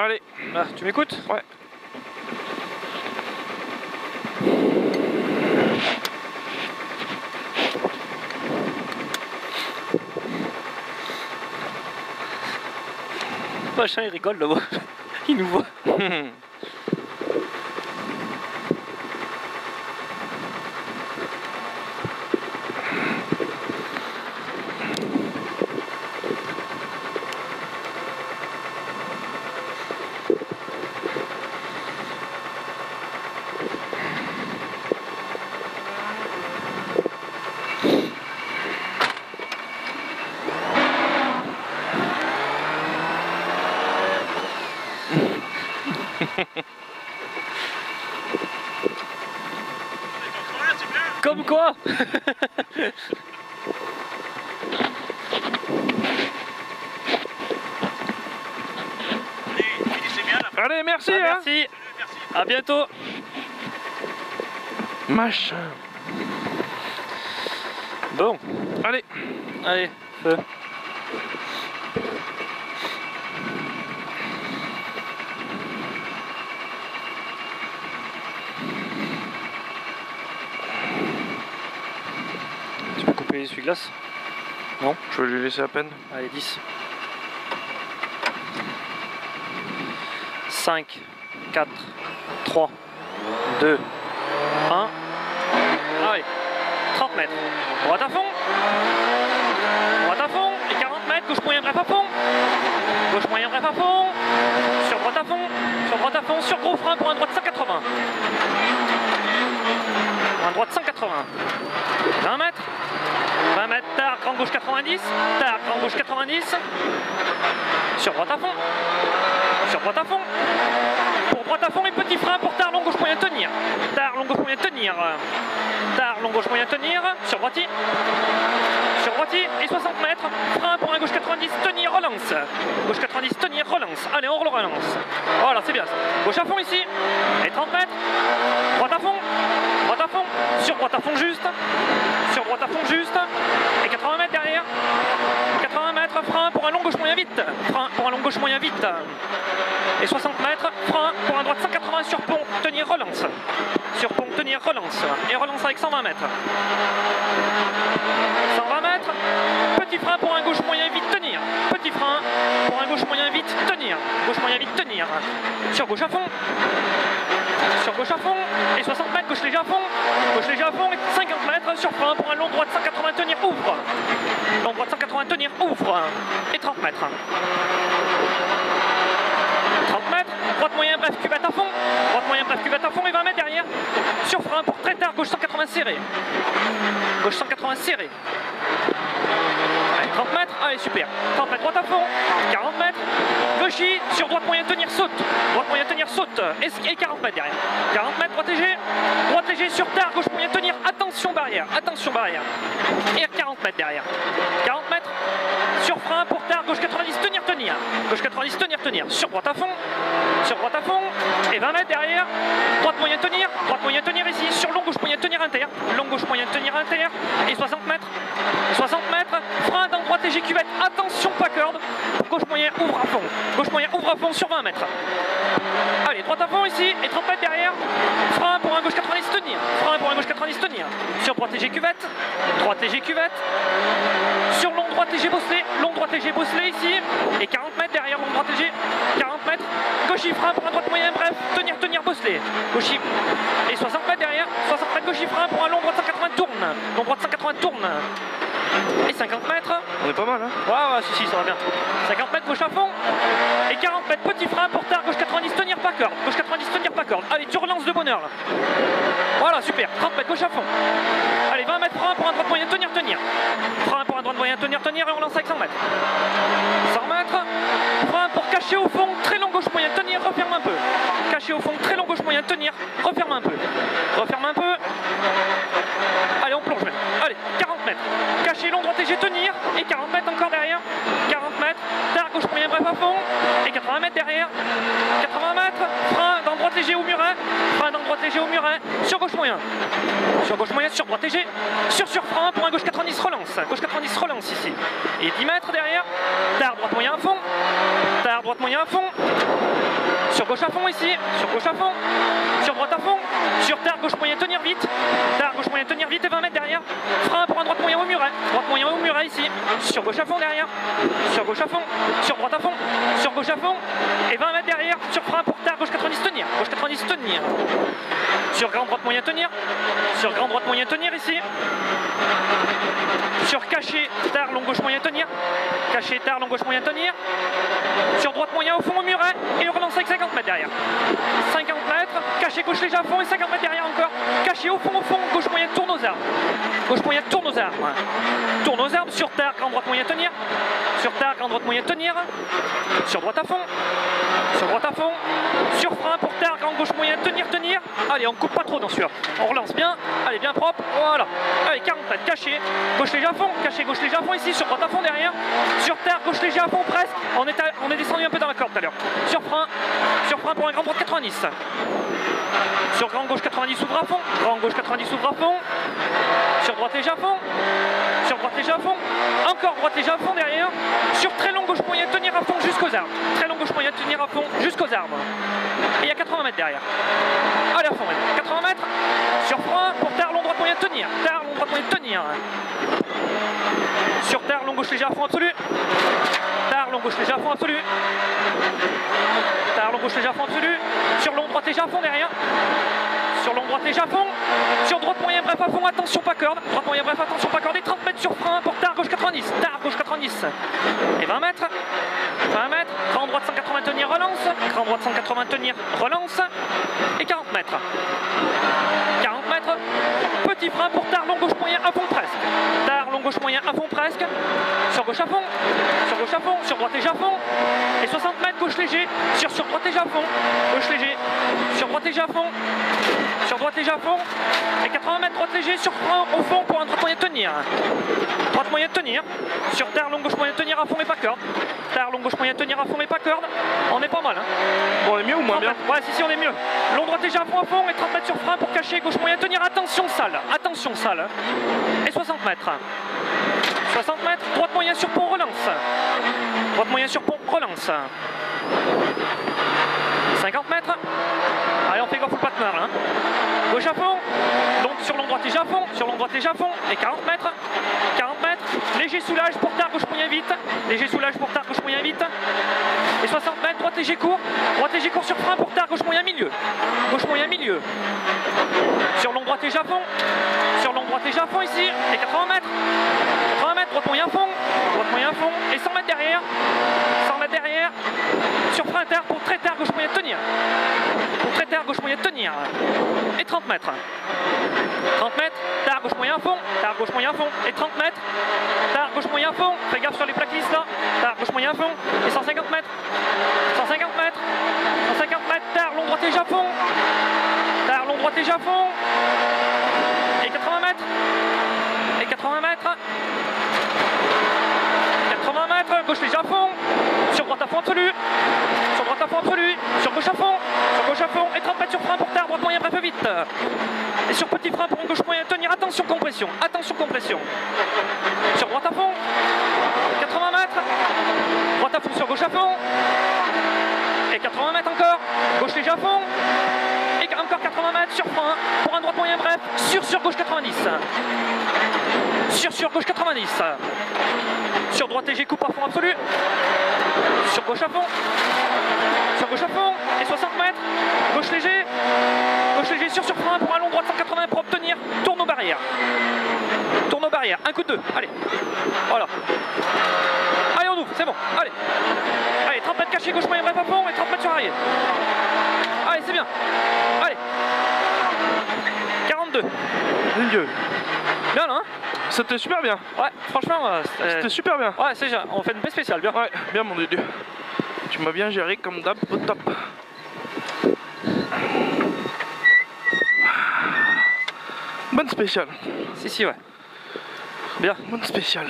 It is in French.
Allez. Ah, tu m'écoutes? Ouais. Machin, il rigole là-bas. Il nous voit. Comme quoi. Allez, merci. Ah, hein. merci. À bientôt. Machin. Bon, Allez. allez, feu. Tu peux couper les essuie-glaces? Non? Je vais lui laisser à peine. Allez, 10. 5, 4, 3, 2, 1. Allez, 30 mètres. Droite à fond. Droite à fond. Et 40 mètres, gauche moyen bref à fond. Gauche moyen bref à fond. Sur droite à fond. Sur droite à fond. Sur gros frein pour un droite 180. Un droite 180. 20 mètres. 20 mètres, tard, grande gauche 90. Tard, grande gauche 90. Sur droite à fond. Sur droite à fond. Pour droite à fond et petit frein pour tard, long gauche moyen tenir. Tard, long gauche moyen tenir. Tard, long gauche moyen tenir. Sur droitier. Sur droitier et 60 mètres. Frein pour un gauche 90, tenir, relance. Gauche 90, tenir, relance. Allez, on le relance. Voilà, c'est bien ça. Gauche à fond ici. Et 30 mètres. Droite à fond. Droite à fond. Sur droite à fond juste. Sur droite à fond juste. Et 80 mètres derrière. 80 mètres, frein pour un long gauche moyen vite. Frein pour un long gauche moyen vite. Et 60 mètres, frein pour un droite 180 sur pont, tenir, relance. Sur pont, tenir, relance. Et relance avec 120 mètres. 120 mètres, petit frein pour un gauche moyen vite, tenir. Petit frein pour un gauche moyen vite, tenir. Gauche moyen vite, tenir. Sur gauche à fond. Sur gauche à fond. Et 60 mètres, gauche léger à fond. Gauche léger à fond et 50 mètres sur frein pour un long droite 180 tenir, ouvre. Long droite 180 tenir, ouvre. Et 30 mètres. 30 mètres, droite moyen bref cuvette à fond, droite moyen bref cuvette à fond et 20 mètres derrière, sur frein pour très tard, gauche 180 serré, gauche 180 serré, allez 30 mètres, allez super, 30 mètres droite à fond, 40 mètres, gauchy, sur droite moyen tenir saute, et 40 mètres derrière, 40 mètres droite léger sur tard, gauche moyen tenir, attention barrière, et 40 mètres derrière, 40 mètres, sur frein pour tard, gauche 90 tenir, gauche 90 tenir, sur droite à fond, et 20 mètres derrière, droite moyen tenir ici, sur long gauche moyen tenir inter, et 60 mètres, frein dans droite léger cuvette, attention pas corde, gauche moyen ouvre à fond sur 20 mètres. Allez, droite à fond ici, et 30 mètres derrière, frein pour un gauche 90 tenir, sur droite léger cuvette, sur long droite léger bosselé ici, et 40 mètres derrière, long droite léger, 40 mètres, gauchy frein pour un droite moyen bref, tenir bosselé, gauchy, et 60 mètres derrière, 60 mètres gauchy frein pour un long droite 180 tourne, et 50 mètres, On est pas mal, hein. ouais, si, ça va bien, 50 mètres gauche à fond, et 40 mètres petit frein pour tard, gauche 90 tenir pas corde, allez tu relances de bonheur là, voilà super, 30 mètres gauche à fond, allez 20 mètres frein pour un droite moyen tenir, frein pour un droite moyen tenir et on lance avec 100 mètres, 100 mètres, frein pour cacher au fond, très long gauche moyen tenir, referme un peu, cacher au fond, très long gauche moyen tenir, referme un peu, allez on plonge maintenant, allez 40 mètres, cacher long droite léger tenir, et 40 mètres encore derrière, 40 mètres, tard gauche moyen bref à fond, et 80 mètres derrière, 80 mètres, frein dans droite léger au muret, frein dans droite léger au muret, sur gauche moyen. Sur gauche moyen, sur droite léger, sur frein pour un gauche 90 relance. Gauche 90 relance ici. Et 10 mètres derrière, tard droite moyen à fond, tard droite moyen à fond. Sur gauche à fond ici, sur gauche à fond, sur droite à fond, sur tard gauche moyen tenir vite, tard gauche moyen tenir vite et 20 mètres derrière, frein pour un droite moyen au muret, droite moyen au muret ici, sur gauche à fond derrière, sur gauche à fond, sur droite à fond, sur gauche à fond et 20 mètres derrière, sur frein pour tard gauche 90 tenir, gauche 90 tenir, sur grand droite moyen tenir, sur grand droite moyen tenir ici, sur caché tard long gauche moyen tenir, caché tard long gauche moyen tenir, sur droite moyen au fond au muret et on relance avec 50 mètres derrière. 50 mètres, caché gauche léger à fond et 50 mètres derrière encore. Caché au fond, gauche moyen tourne aux arbres. Gauche moyen tourne aux arbres. Tourne aux arbres, sur tard, grand droite moyen tenir. Sur tard, grand droite moyen tenir. Sur droite à fond. Sur droite à fond. Sur frein pour tard, grand gauche moyen tenir, tenir. Allez, on coupe pas trop dans celui-là. On relance bien. Allez, bien propre. Voilà. Allez, 40 mètres, caché. Gauche léger à fond. Caché gauche léger à fond ici. Sur droite à fond derrière. Sur tard, gauche léger à fond presque. On est descendu un peu dans la corde tout à l'heure. Sur frein pour un grand droite 90. Sur grand gauche 90 ouvre à fond. Grand gauche 90 ouvre à fond. Sur droite léger à fond. Sur droite léger à fond. Encore droite léger à fond derrière. Sur très long gauche moyen tenir à fond jusqu'aux arbres. Très long gauche moyen tenir à fond jusqu'aux arbres. Et il y a 80 mètres derrière. Allez à fond maintenant. 80 mètres. Sur frein pour tard long droite moyen tenir. Tard long droite moyen tenir. Sur tard long gauche léger à fond absolu. Tard long gauche léger à fond absolu. Tard long gauche léger à fond absolu. Sur long droite léger à fond derrière. Sur long droite léger à fond. Sur droite moyen bref à fond, attention pas corde. Droite moyen bref, attention pas corde. Et 30 mètres sur frein pour tard gauche 90. Tard gauche 90. Et 20 mètres. 20 mètres. Grand droite 180 tenir relance. Grand droite 180 tenir relance. Et 40 mètres. 40 mètres. Petit frein pour tard long gauche moyen à fond presque. Tard long gauche moyen à fond presque. Sur gauche à fond. Sur gauche à fond. Sur droite léger à fond. Et 60 mètres gauche léger. Sur droite léger à fond. Gauche léger. Sur droite léger à fond. Sur droite léger à fond. Et 80 mètres droite léger sur frein au fond pour un droite moyen tenir. Droite moyen tenir. Sur tard long gauche moyen tenir à fond mais pas corde. Tard long gauche moyen tenir à fond mais pas corde. On est pas mal. Hein. Bon, on est mieux ou moins bien? Ouais, si on est mieux. Long droite léger à fond et 30 mètres sur frein pour cacher gauche moyen tenir. Attention sale. Attention sale. Et 60 mètres. 60 mètres. Droite moyen sur pont relance. Droite moyen sur pont relance. 50 mètres. Allez, on fait gaffe au pas de meurtre. Hein. Gauche à fond. Donc sur long droite léger à fond. Sur long droite léger à fond. Et 40 mètres. 40 mètres. Léger soulage pour tard gauche moyen vite. Léger soulage pour tard gauche moyen vite. Et 60 mètres. Droite léger court. Droite léger court sur frein pour tard gauche moyen milieu. Gauche moyen milieu. Sur long droite léger à fond. Sur long droite léger à fond ici. Et 80 mètres. 80 mètres. Droite moyen à fond. Droite moyen à fond. Et 100 mètres derrière. 100 mètres derrière. Sur frein tard pour très tard gauche moyen tenir. Pour très tard gauche moyen tenir. Et 30 mètres. 30 mètres. Tard gauche moyen à fond. Tard gauche moyen à fond. Et 30 mètres. Tard gauche moyen à fond. Fais gaffe sur les plaques lisses là. Tard gauche moyen à fond. Et 150 mètres. 150 mètres. 150 mètres. Tard long droite léger à fond. Tard long droite léger à fond. Et 80 mètres. Et 80 mètres. 80 mètres. Gauche léger à fond. Sur droite à fond absolu. Sur droite à fond absolu. Sur gauche à fond. Sur gauche à fond. Et 30 mètres sur frein pour tard. Droite moyen bref vite. Et sur petit frein pour une gauche moyen tenir. Attention compression. Attention compression. Sur droite à fond. 80 mètres. Droite à fond sur gauche à fond. Et 80 mètres encore. Gauche léger à fond. Et encore 80 mètres sur frein pour un droite moyen bref. Sur gauche 90. Sur gauche 90. Sur droite léger coupe à fond absolu. Sur gauche à fond. Sur gauche à fond. Et 60 mètres. Gauche léger. Gauche léger sur frein pour un long droite 180 pour obtenir. Tourne aux barrières. Tourne aux barrières. Un coup de deux. Allez. Voilà. Allez, on ouvre. C'est bon. Allez. Allez, 30 mètres caché gauche moyen bref à fond et 30 mètres sur arrière. Allez, c'est bien. Allez. 42. Dieu. Bien là, hein? C'était super bien. Ouais, franchement, c'était super bien. Ouais, c'est déjà. On fait une paix spéciale, bien. Ouais, bien mon Dieu. Tu m'as bien géré comme d'hab, au top. Bonne spéciale. Si, ouais. Bien. Bonne spéciale.